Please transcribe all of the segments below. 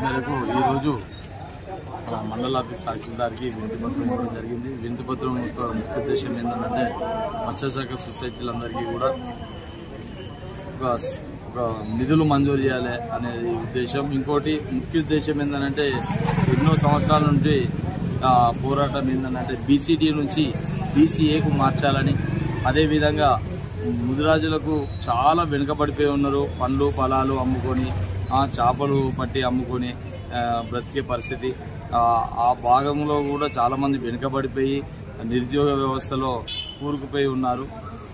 మేరకు ఈరోజు మండల ఆఫీస్ తహసీల్దార్కి వినతిపత్రం ఇవ్వడం జరిగింది. వినతిపత్రం యొక్క ముఖ్య ఉద్దేశం ఏంటంటే మత్స్యశాఖ సొసైటీలందరికీ కూడా ఒక నిధులు మంజూరు చేయాలి అనేది ఉద్దేశం. ఇంకోటి ముఖ్య ఉద్దేశం ఏంటంటే ఎన్నో సంవత్సరాల నుండి పోరాటం ఏంటంటే బీసీడీ నుంచి బీసీఏకు మార్చాలని, అదేవిధంగా ముదిరాజులకు చాలా వెనుకబడిపోయి ఉన్నారు. పండ్లు పొలాలు అమ్ముకొని చేపలు పట్టి అమ్ముకొని బ్రతికే పరిస్థితి. ఆ భాగంలో కూడా చాలామంది వెనుకబడిపోయి నిరుద్యోగ వ్యవస్థలో కూరుకుపోయి ఉన్నారు.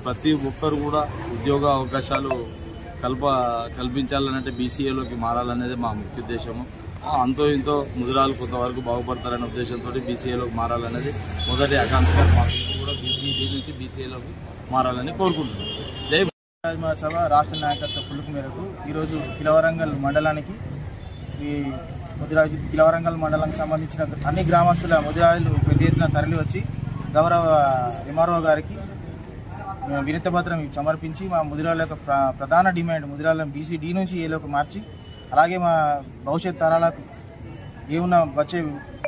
ప్రతి ఒక్కరు కూడా ఉద్యోగ అవకాశాలు కల్పించాలనంటే బీసీఏలోకి మారాలనేది మా ముఖ్య ఉద్దేశము. అంతో ఇంతో ముదిరాలు కొంతవరకు బాగుపడతారనే ఉద్దేశంతో బీసీఏలోకి మారాలనేది మొదటి ఆకాంక్ష. మాకు కూడా బీసీడీ నుంచి బీసీఏలోకి మారాలని కోరుకుంటున్నాం. జై సభ రాష్ట్ర నాయకత్వ పిలుపు మేరకు ఈరోజు కిలవరంగల్ మండలానికి కిలవరంగల్ మండలానికి సంబంధించిన అన్ని గ్రామస్తుల ముదిరాజులు పెద్ద ఎత్తున తరలి వచ్చి గౌరవ ఎంఆర్ఓ గారికి వినతిపత్రం సమర్పించి మా ముదిరాజుల యొక్క ప్రధాన డిమాండ్ ముదిరాజులను బీసీడీ నుంచి ఏలోకి మార్చి, అలాగే మా భవిష్యత్ తరాలకు వచ్చే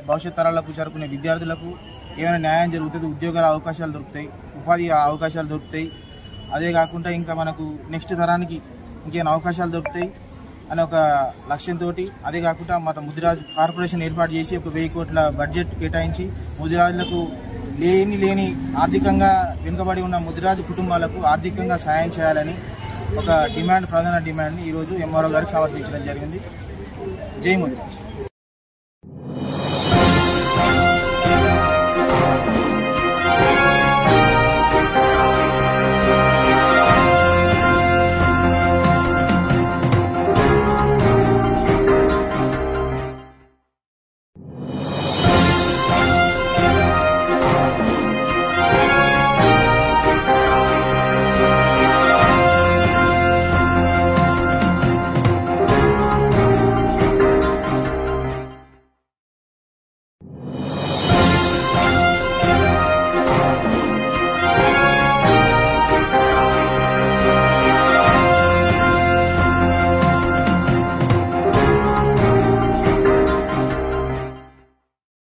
భవిష్యత్ తరాలకు జరుపుకునే విద్యార్థులకు ఏమైనా న్యాయం జరుగుతుంది, ఉద్యోగాల అవకాశాలు దొరుకుతాయి, ఉపాధి అవకాశాలు దొరుకుతాయి, అదే కాకుండా ఇంకా మనకు నెక్స్ట్ తరానికి ఇంకేమైనా అవకాశాలు దొరుకుతాయి అనే ఒక లక్ష్యంతో, అదే కాకుండా మన ముదిరాజు కార్పొరేషన్ ఏర్పాటు చేసి ఒక 1000 కోట్ల బడ్జెట్ కేటాయించి ముదిరాజులకు లేని ఆర్థికంగా వెనుకబడి ఉన్న ముదిరాజు కుటుంబాలకు ఆర్థికంగా సాయం చేయాలని ఒక ప్రధాన డిమాండ్ని ఈరోజు ఎంఆర్ఓ గారికి సమర్పించడం జరిగింది. జై ముదిరాజ్.